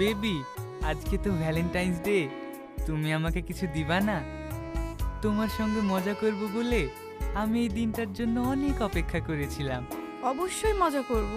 Baby, আজকে তো Valentine's day, তুমি আমাকে কিছু দিবা না? তোমার সঙ্গে মজা করব বলে আমি এই দিনটার জন্য অনেক অপেক্ষা করেছিলাম। অবশ্যই মজা করব,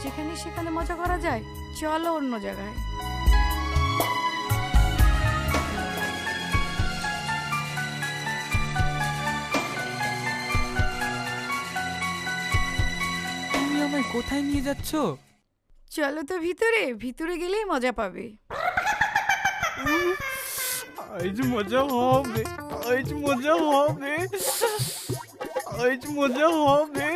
যেখানে সেখানে মজা করা যায়? চলো অন্য জায়গায়। তুমি আমায় কোথায় নিয়ে যাচ্ছ? চলো তো ভিতরে, ভিতরে গেলেই মজা পাবে। আজ মজা হবে, আজ মজা হবে, আজ মজা হবে।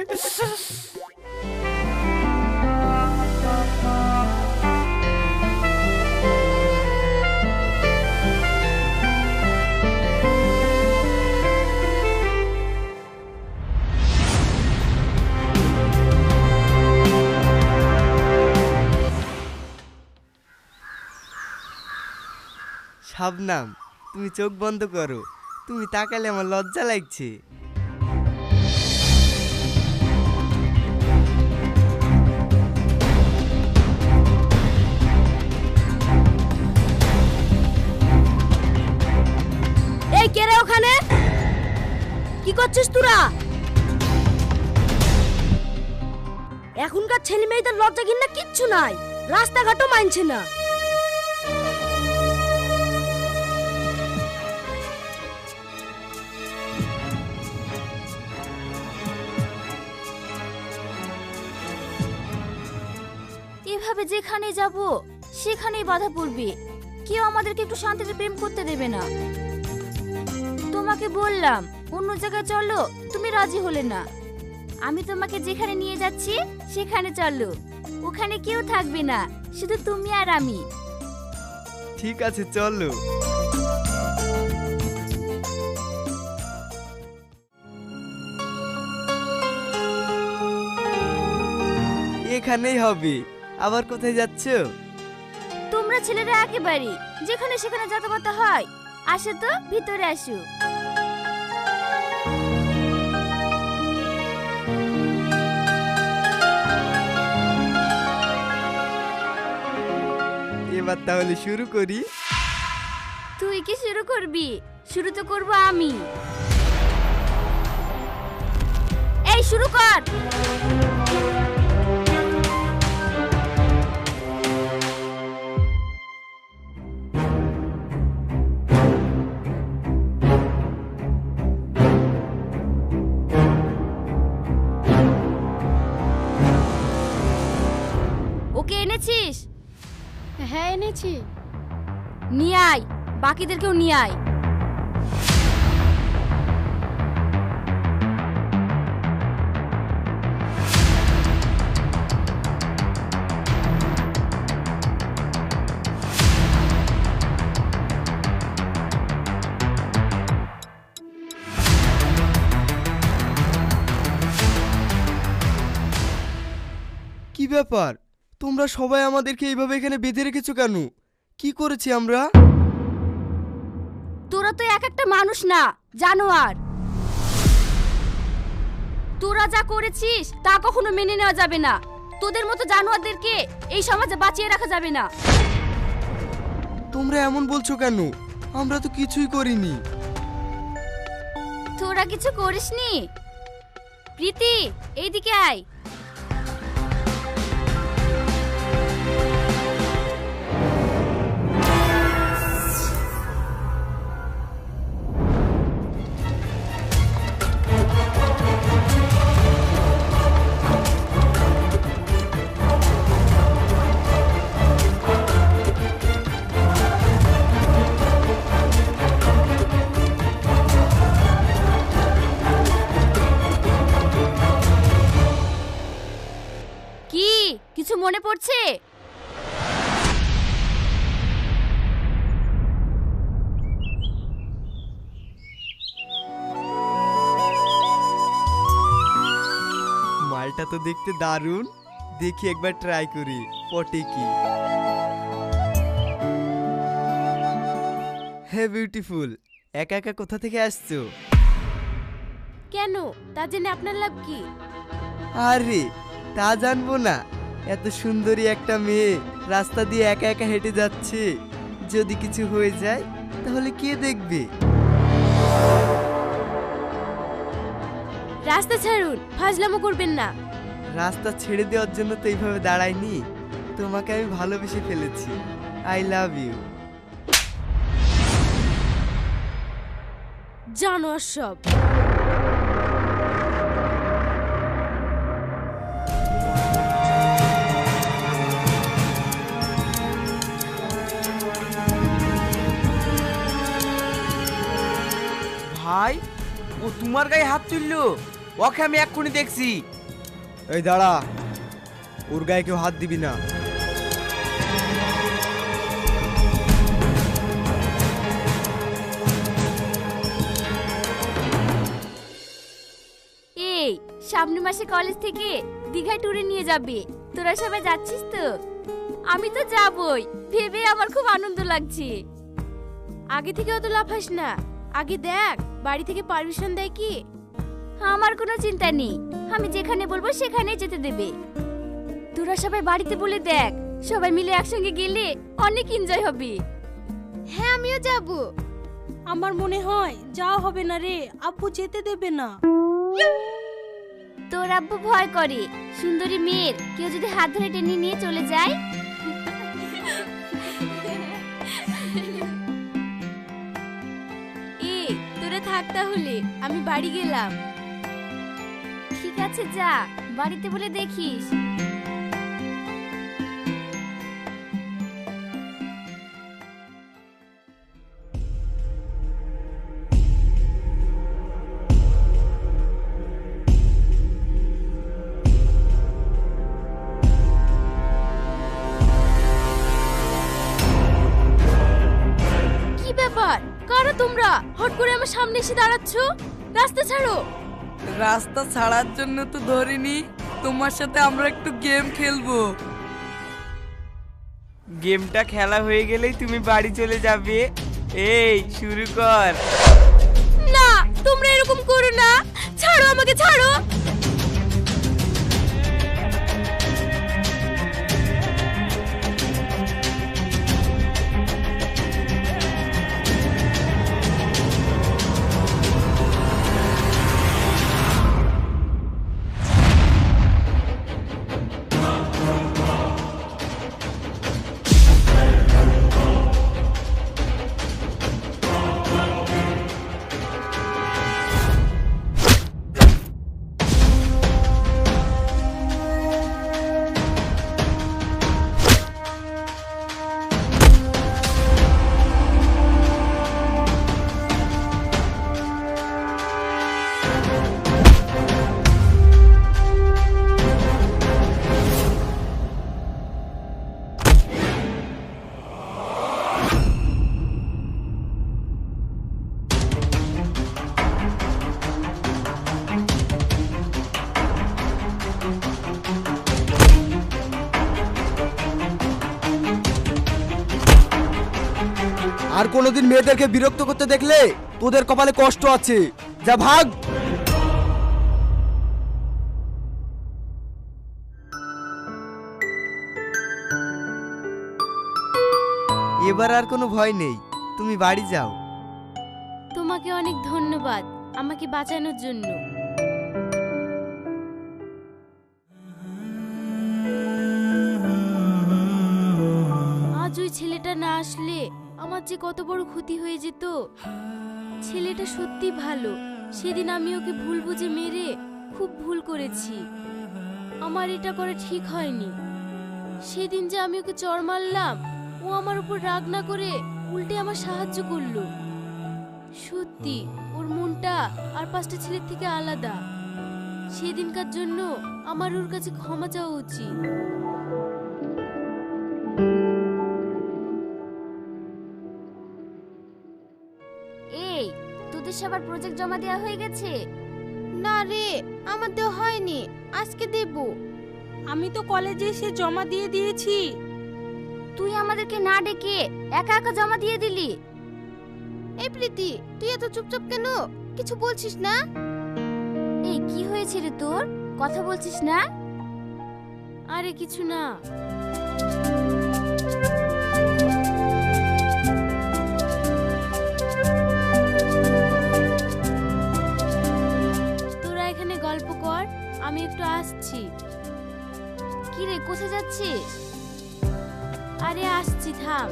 শাবনাম, তুমি চোখ বন্ধ করো। তুমি তাকালে আমার লজ্জা লাগছে। এই কে রে ওখানে? কি করছিস তোরা? এখনকার ছেলে মেয়েদের লজ্জা ঘিন্না কিচ্ছু নাই, রাস্তাঘাটও মানছে না। এভাবে যেখানে যাব সেখানেই বাধা পড়বে, কেউ আমাদেরকে একটু শান্তিতে প্রেম করতে দেবে না। তোমাকে বললাম অন্য জায়গায় চলো, তুমি রাজি হলে না। আমি তোমাকে যেখানে নিয়ে যাচ্ছি সেখানে চলো, ওখানে কেউ থাকবে না, শুধু তুমি আর আমি। ঠিক আছে, চলো। এখানেই হবে। আবার কোথায় যাচ্ছ? তোমরা ছেলেরা একেবারে যেখানে সেখানে যাতায়াত হয়। আসো তো, ভিতরে আসো। এবার তাহলে শুরু করি। তুই কি শুরু করবি? শুরু তো করব আমি। এই শুরু কর। ওকে এনেছিস? হ্যাঁ এনেছি। নিয়ে আয়, বাকিদেরকেও নিয়ে আয়। কি ব্যাপার? তোমরা সবাই আমাদেরকে এইভাবে এখানে বেঁধে রেখেছো কেন? কি করেছি আমরা? তোরা তো এক একটা মানুষ না, জানোয়ার। তোরা যা করেছিস তা কখনো মেনে নেওয়া যাবে না। তোদের মতো জানোয়ারদেরকে এই সমাজে বাঁচিয়ে রাখা যাবে না। তোমরা এমন বলছো কেন? আমরা তো কিছুই করিনি। তোরা কিছু করিসনি? প্রীতি, এইদিকে আয়। কি কিছু মনে পড়ছে? মালটা তো দেখতে দারুণ। দেখি একবার ট্রাই করি পটে কি। হে বিউটিফুল, একা একা কোথা থেকে আসছো? কেন, তা জেনে আপনার লাভ কি? আরে তা জানবো না, এত সুন্দরী একটা মেয়ে রাস্তা দিয়ে একা একা হেঁটে যাচ্ছে, যদি কিছু হয়ে যায় তাহলে কে দেখবে? রাস্তা ছাড়ুন, ফাজলামো করবেন না। রাস্তা ছেড়ে দেওয়ার জন্য তো এইভাবে দাঁড়াইনি, তোমাকে আমি ভালোবেসে ফেলেছি। I love you. জানো সব। ভাই, ও তোমার গায়ে হাত তুললো? ওকে আমি এক্ষুনি দেখছি। এই দাঁড়া, ওর গায়ে কেউ হাত দিবি না। এই সামনের মাসে কলেজ থেকে দীঘায় ট্যুরে নিয়ে যাবে, তোরা সবাই যাচ্ছিস তো? আমি তো যাবই, ভেবে আমার খুব আনন্দ লাগছে। আগে থেকে অত লাফাস না, আগে দেখ বাড়ি থেকে পারমিশন দেয় কি। আমার কোনো চিন্তা নেই, আমি যেখানে বলবো সেখানেই যেতে দেবে। তোরা সবাই বাড়িতে বলে দেখ, সবাই মিলে একসঙ্গে গেলে অনেক এনজয় হবে। হ্যাঁ আমিও যাব। আমার মনে হয় যাওয়া হবে না রে, আব্বু যেতে দেবে না। তোর আব্বু ভয় করে সুন্দরী মেয়ের কেউ যদি হাত ধরে টেনে নিয়ে চলে যায়। তোরা থাক তাহলে, আমি বাড়ি গেলাম। ঠিক আছে যা, বাড়িতে বলে দেখিস। কি ব্যাপার, কারা তোমরা? হট করে আমার সামনে এসে দাঁড়াচ্ছ, রাস্তা ছাড়ো। রাস্তা ছাড়ার জন্য তো ধরিনি, তোমার সাথে আমরা একটু গেম খেলবো। গেমটা খেলা হয়ে গেলেই তুমি বাড়ি চলে যাবে। এই শুরু কর। না, তোমরা এরকম করো না, ছাড়ো আমাকে, ছাড়ো। আর কোনোদিন মেয়েদেরকে বিরক্ত করতে দেখলে তোদের কপালে কষ্ট আছে। যা ভাগ। এবার আর কোনো ভয় নেই, তুমি বাড়ি যাও। তোমাকে অনেক ধন্যবাদ আমাকে বাঁচানোর জন্য। আজ ওই ছেলেটা না আসলে আমার যে কত বড় ক্ষতি হয়ে যেত। ছেলেটা সত্যি ভালো, সেদিন আমি ওকে ভুল বুঝে মেরে খুব ভুল করেছি। আমার এটা করা ঠিক হয়নি। সেদিন যে আমি ওকে চড় মারলাম, ও আমার উপর রাগ না করে উল্টে আমার সাহায্য করলো। সত্যি ওর মনটা আর 5টা ছেলের থেকে আলাদা। সেদিনকার জন্য আমার ওর কাছে ক্ষমা চাওয়া উচিত। এই তোদের সবার প্রজেক্ট জমা দেওয়া হয়ে গেছে? না রে, আমার দেওয়া হয়নি, আজকে দেব। আমি তো কলেজে এসে জমা দিয়ে দিয়েছি। তুই আমাদেরকে না ডেকে একা একা জমা দিয়ে দিলি। এই প্রীতি, তুই এত চুপচাপ কেন? কিছু বলছিস না? এই কি হয়েছে রে তোর, কথা বলছিস না? আরে কিছু না। তোরা এখানে গল্প কর, আমি একটু আসছি। কি রে, কোথায় যাচ্ছিস? আরে আসছি, থাম।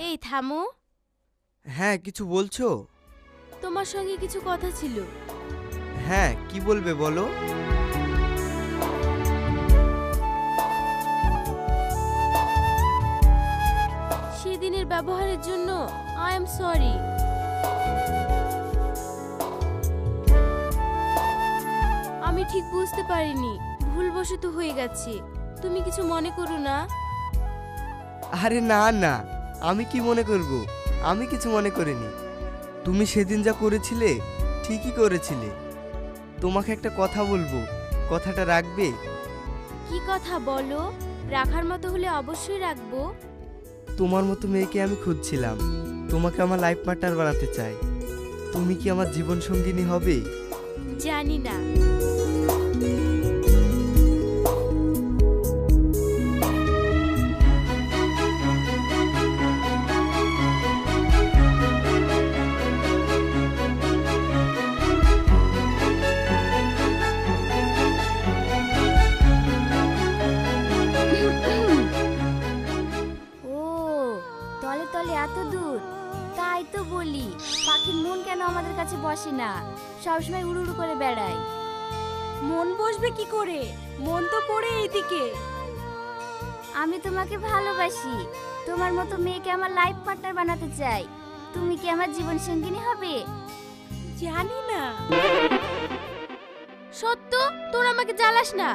এই থামো। হ্যাঁ, কিছু বলছো? তোমার সঙ্গে কিছু কথা ছিল। হ্যাঁ, কি বলবে বলো। সেদিনের ব্যবহারের জন্য আই এম সরি। আমি ঠিক বুঝতে পারিনি, ভুলবশত হয়ে গেছে। তুমি কিছু মনে করো না। আরে না না, আমি কি মনে করব? আমি কিছু মনে করিনি। তুমি সেদিন যা করেছিলে ঠিকই করেছিলে। তোমাকে একটা কথা বলবো, কথাটা রাখবে? কি কথা বলো? রাখার মতো হলে অবশ্যই রাখবো। তোমার মতো মেয়েকে আমি খুঁজছিলাম। তোমাকে আমার লাইফ পার্টনার বানাতে চাই। তুমি কি আমার জীবন সঙ্গিনী হবে? জানি না। ও, তলে তলে এত দূর। তাই তো বলি, পাখির মন কেন আমাদের কাছে বসে না, সবসময় উড়ু উড়ু করে বেড়ায়। মন বসবে কি করে? মন তো পড়ে এইদিকে। আমি তোমাকে ভালোবাসি। তোমার মতো মেয়েকে আমার লাইফ পার্টনার বানাতে চাই। তুমি কি আমার জীবন সঙ্গিনী হবে? জানি না। সত্য, তোর আমাকে জ্বালাস না।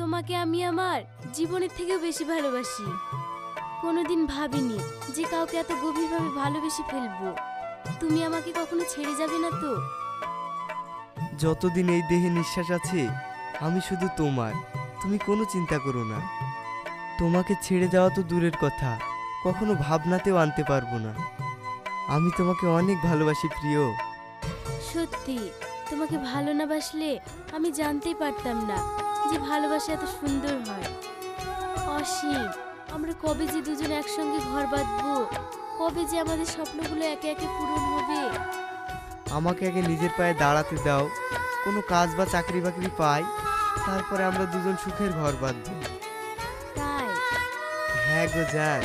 তোমাকে আমি আমার জীবনের থেকেও বেশি ভালোবাসি। কোনোদিন ভাবিনি যে কাউকে এত গভীরভাবে ভালোবেসে ফেলবো। তুমি আমাকে কখনো ছেড়ে যাবে না তো? যতদিন এই দেহে নিঃশ্বাস আছে আমি শুধু তোমার। তুমি কোনো চিন্তা করো না। তোমাকে ছেড়ে যাওয়া তো দূরের কথা, কখনো ভাবনাতেও আনতে পারবো না। আমি তোমাকে অনেক ভালোবাসি প্রিয়। সত্যি, তোমাকে ভালো না বাসলে আমি জানতেই পারতাম না যে ভালোবাসা এত সুন্দর হয়। অসীম, আমরা কবে যে দুজন একসঙ্গে ঘর বাঁধবো, কবে যে আমাদের স্বপ্নগুলো একে একে পূরণ হবে। আমাকে আগে নিজের পায়ে দাঁড়াতে দাও, কোনো কাজ বা চাকরি বাকরি পাই, তারপরে আমরা দুজন সুখের ঘর বাঁধবো। তাই? হ্যাঁ গো জান।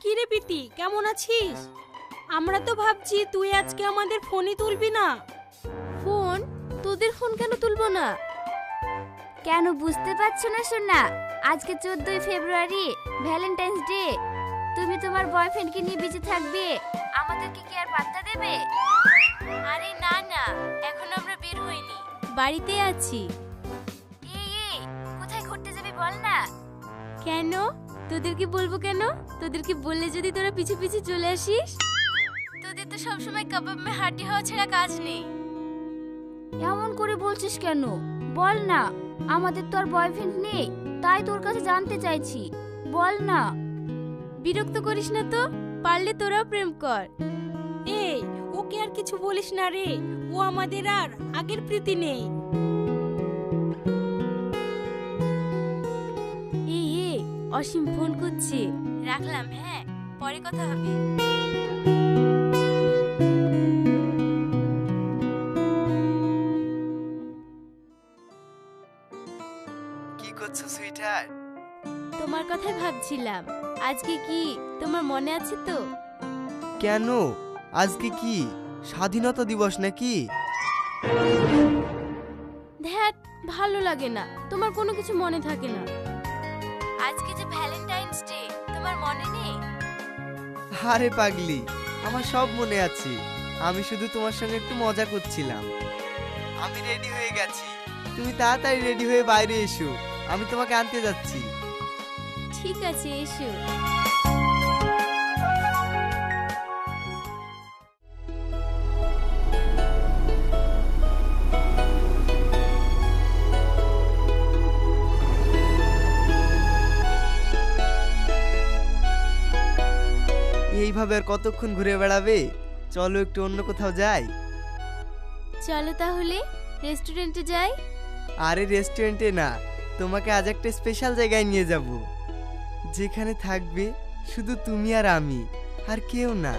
কি রে প্রীতি, কেমন আছিস? আমরা তো ভাবছি তুই আজকে আমাদের ফোনই তুলবি না। ফোন? তোদের ফোন কেন তুলবো না? কেন বুঝতে পারছো না সোনা? আজকে 14ই ফেব্রুয়ারি, ভ্যালেন্টাইন্স ডে। তুমি তোমার বয়ফ্রেন্ডকে নিয়ে বিজি থাকবে, আমাদেরকে কি আর পাত্তা দেবে? আরে না না, এখন আমরা বের হইনি, বাড়িতে আছি। এই কোথায় ঘুরতে যাবি বল না। কেন? তোদেরকে বলবো কেন? তোদেরকে বললে যদি তোরা পিছু পিছু চলে আসিস? তোদের তো সবসময় কাবাব মে হাড্ডি হওয়া ছাড়া কাজ নেই। এমন করে বলছিস কেন? বল না। আমাদের তো আর বয়ফ্রেন্ড নেই, তাই তোর কাছে জানতে চাইছি, বল না। বিরক্ত করিস না তো, পারলে তোরাও প্রেম কর। এই, ওকে আর কিছু বলিস না রে, ও আমাদের আর আগের প্রীতি নেই। এই অসীম ফোন করছে, রাখলাম। হ্যাঁ, পরে কথা হবে। কি করছো সুইটহার্ট? তোমার কথাই ভাবছিলাম। আজকে কি তোমার মনে আছে তো? কেন, আজকে কি স্বাধীনতা দিবস নাকি? ধ্যাত, ভালো লাগে না, তোমার কোনো কিছু মনে থাকে না। আজকে যে ভ্যালেন্টাইন্স ডে, তোমার মনে নেই? আরে পাগলি, আমার সব মনে আছে। আমি শুধু তোমার সঙ্গে একটু মজা করছিলাম। আমি রেডি হয়ে গেছি, তুমি তাড়াতাড়ি রেডি হয়ে বাইরে এসো, আমি তোমাকে আনতে যাচ্ছি। ঠিক আছে, এসো। এইভাবে আর কতক্ষণ ঘুরে বেড়াবে? চলো একটু অন্য কোথাও যাই। চলো তাহলে রেস্টুরেন্টে যাই। আরে রেস্টুরেন্টে না, তোমাকে আজ একটা স্পেশাল জায়গায় নিয়ে যাব, যেখানে থাকবে শুধু তুমি আর আমি, আর কেউ না।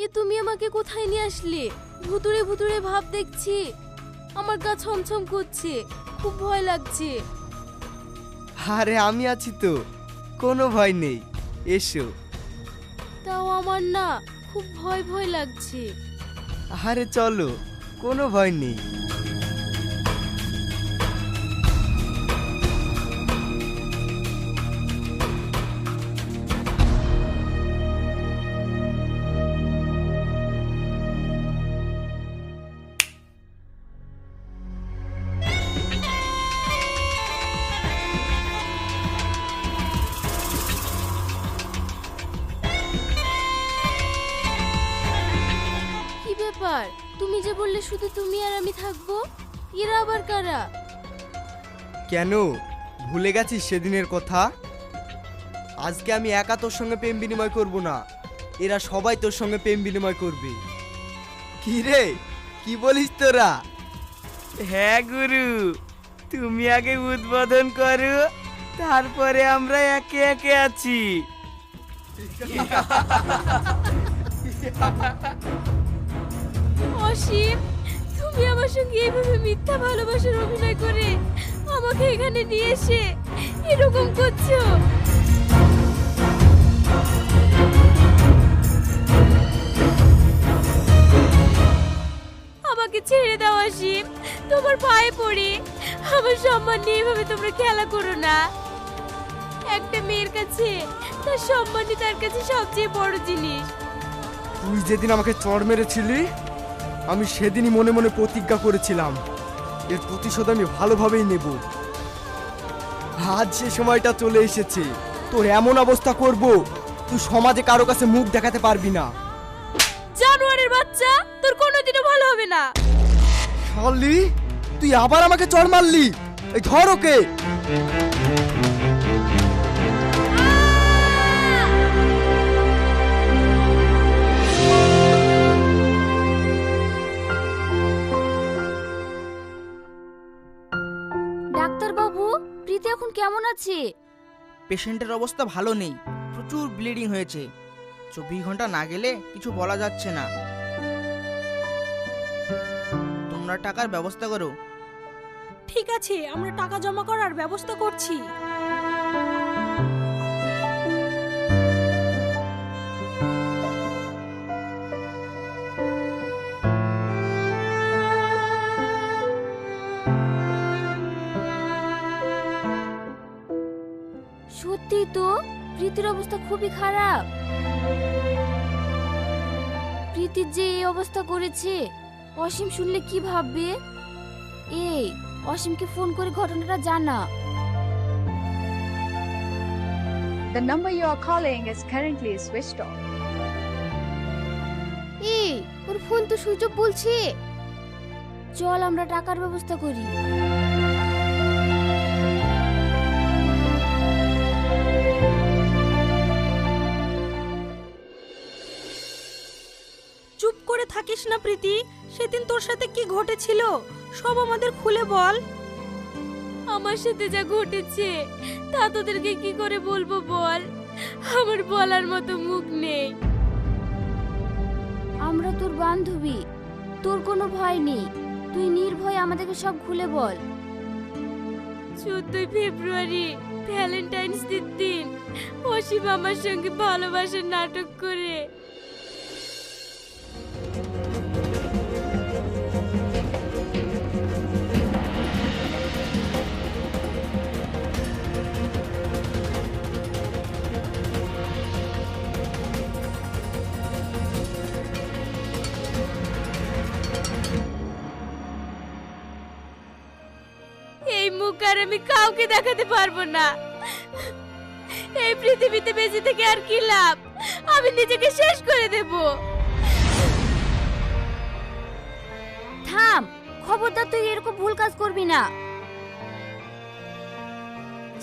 এ তুমি আমাকে কোথায় নিয়ে আসলে? ভুতুরে ভুতুরে ভাব দেখছি, আমার গা ছমছম করছে, খুব ভয় লাগছে। আরে আমি আছি তো, কোনো ভয় নেই, এসো। তাও আমার না খুব ভয় ভয় লাগছে। আরে চলো, কোনো ভয় নেই। কি ব্যাপার? তুমি যে বললে শুধু তুমি আর আমি থাকবো, এরা আবার কারা? কেন ভুলে গেছিস সেদিনের কথা? আজকে আমি একা তোর সঙ্গে প্রেম বিনিময় করব না, এরা সবাই তোর সঙ্গে প্রেম বিনিময় করবে। কি রে, কি বলিস তোরা? হ্যাঁ গুরু, তুমি আগে উদ্বোধন করো, তারপরে আমরা একে একে আছি। অসীম, তুমি আমার সঙ্গে এইভাবে মিথ্যা ভালোবাসার অভিনয় করে আমাকে এখানে নিয়ে এসে এরকম করছো? আমাকে ছেড়ে দাও অসীম, তোমার পায়ে পড়ি, আমার সম্মান নিয়ে এভাবে তোমরা খেলা করো না। একটা মেয়ের কাছে তার সম্মানই তার কাছে সবচেয়ে বড় জিনিস। তুই যেদিন আমাকে চড় মেরেছিলি, আমি সেদিনই মনে মনে প্রতিজ্ঞা করেছিলাম এর প্রতিশোধ আমি ভালোভাবেই নেব। আজ সে সময়টা চলে এসেছে, তোর এমন অবস্থা করব তুই সমাজে কারো কাছে মুখ দেখাতে পারবি না। জানোয়ারের বাচ্চা, তোর কোনোদিনও ভালো হবে না। শালি, তুই আবার আমাকে চড় মারলি, এই ধর ওকে। ডাক্তার বাবু, প্রীতি এখন কেমন আছে? পেশেন্টের অবস্থা ভালো নেই, প্রচুর ব্লিডিং হয়েছে। 24 ঘন্টা না গেলে কিছু বলা যাচ্ছে না। তোমরা টাকার ব্যবস্থা করো। ঠিক আছে, আমরা টাকা জমা করার ব্যবস্থা করছি। সত্যি তো, প্রীতির অবস্থা খুবই খারাপ। প্রীতির যে এই অবস্থা করেছে, অসীম শুনলে কি ভাববে? এই, অসীমকে ফোন করে ঘটনাটা জানা। The number you are calling is currently switched off. এই, ওর ফোন তো সুইচ অফ বলছে। চল আমরা টাকার ব্যবস্থা করি। চুপ করে থাকিস না প্রীতি, সেদিন তোর সাথে কি ঘটেছিল সব আমাদের খুলে বল। আমার সাথে যা ঘটেছে তা তোদেরকে কি করে বলবো বল, আমার বলার মতো মুখ নেই। আমরা তোর বান্ধবী, তোর কোনো ভয় নেই, তুই নির্ভয়ে আমাদেরকে সব খুলে বল। 14 ফেব্রুয়ারি ভ্যালেন্টাইন্স ডের দিন অসীম আমার সঙ্গে ভালোবাসার নাটক করে এই মুখ আর আমি কাউকে দেখাতে পারবো না। এই পৃথিবীতে বেঁচে থেকে আর কি লাভ, আমি নিজেকে শেষ করে দেব। থাম, খবরদার তুই এরকম ভুল কাজ করবি না।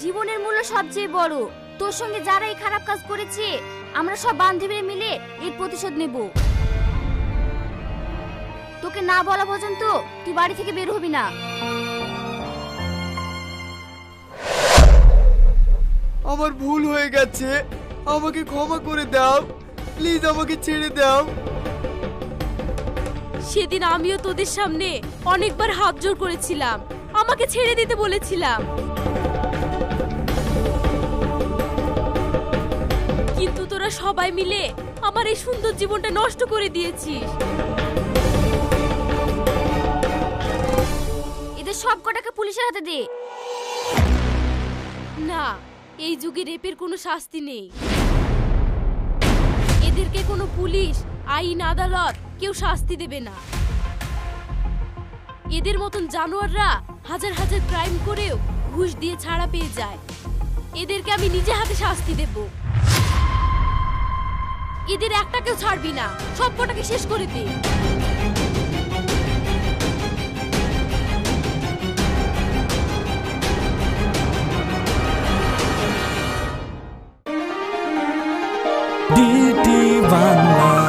জীবনের মূল্য সবচেয়ে বড়, তোর সঙ্গে যারা এই খারাপ কাজ করেছে আমরা সব বান্ধবীরা মিলে এর প্রতিশোধ নেব। তোকে না বলা পর্যন্ত তুই বাড়ি থেকে বের হবি না। আমার ভুল হয়ে গেছে, আমাকে ক্ষমা করে দাও, প্লিজ আমাকে ছেড়ে দাও। সেদিন আমিও তোদের সামনে অনেকবার হাত জোড় করেছিলাম, আমাকে ছেড়ে দিতে বলেছিলাম, কিন্তু তোরা সবাই মিলে আমার এই সুন্দর জীবনটা নষ্ট করে দিয়েছিস। এদের সব কটাকে পুলিশের হাতে দে। না, এই যুগে রেপের কোনো শাস্তি নেই। এদেরকে কোনো পুলিশ, আইন, আদালত কেউ শাস্তি দেবে না। এদের মতন জানোয়াররা হাজার হাজার ক্রাইম করেও ঘুষ দিয়ে ছাড়া পেয়ে যায়। এদেরকে আমি নিজে হাতে শাস্তি দেব। এদের একটাকেও ছাড়বি না, সব কটাকে শেষ করে দে। DT Bangla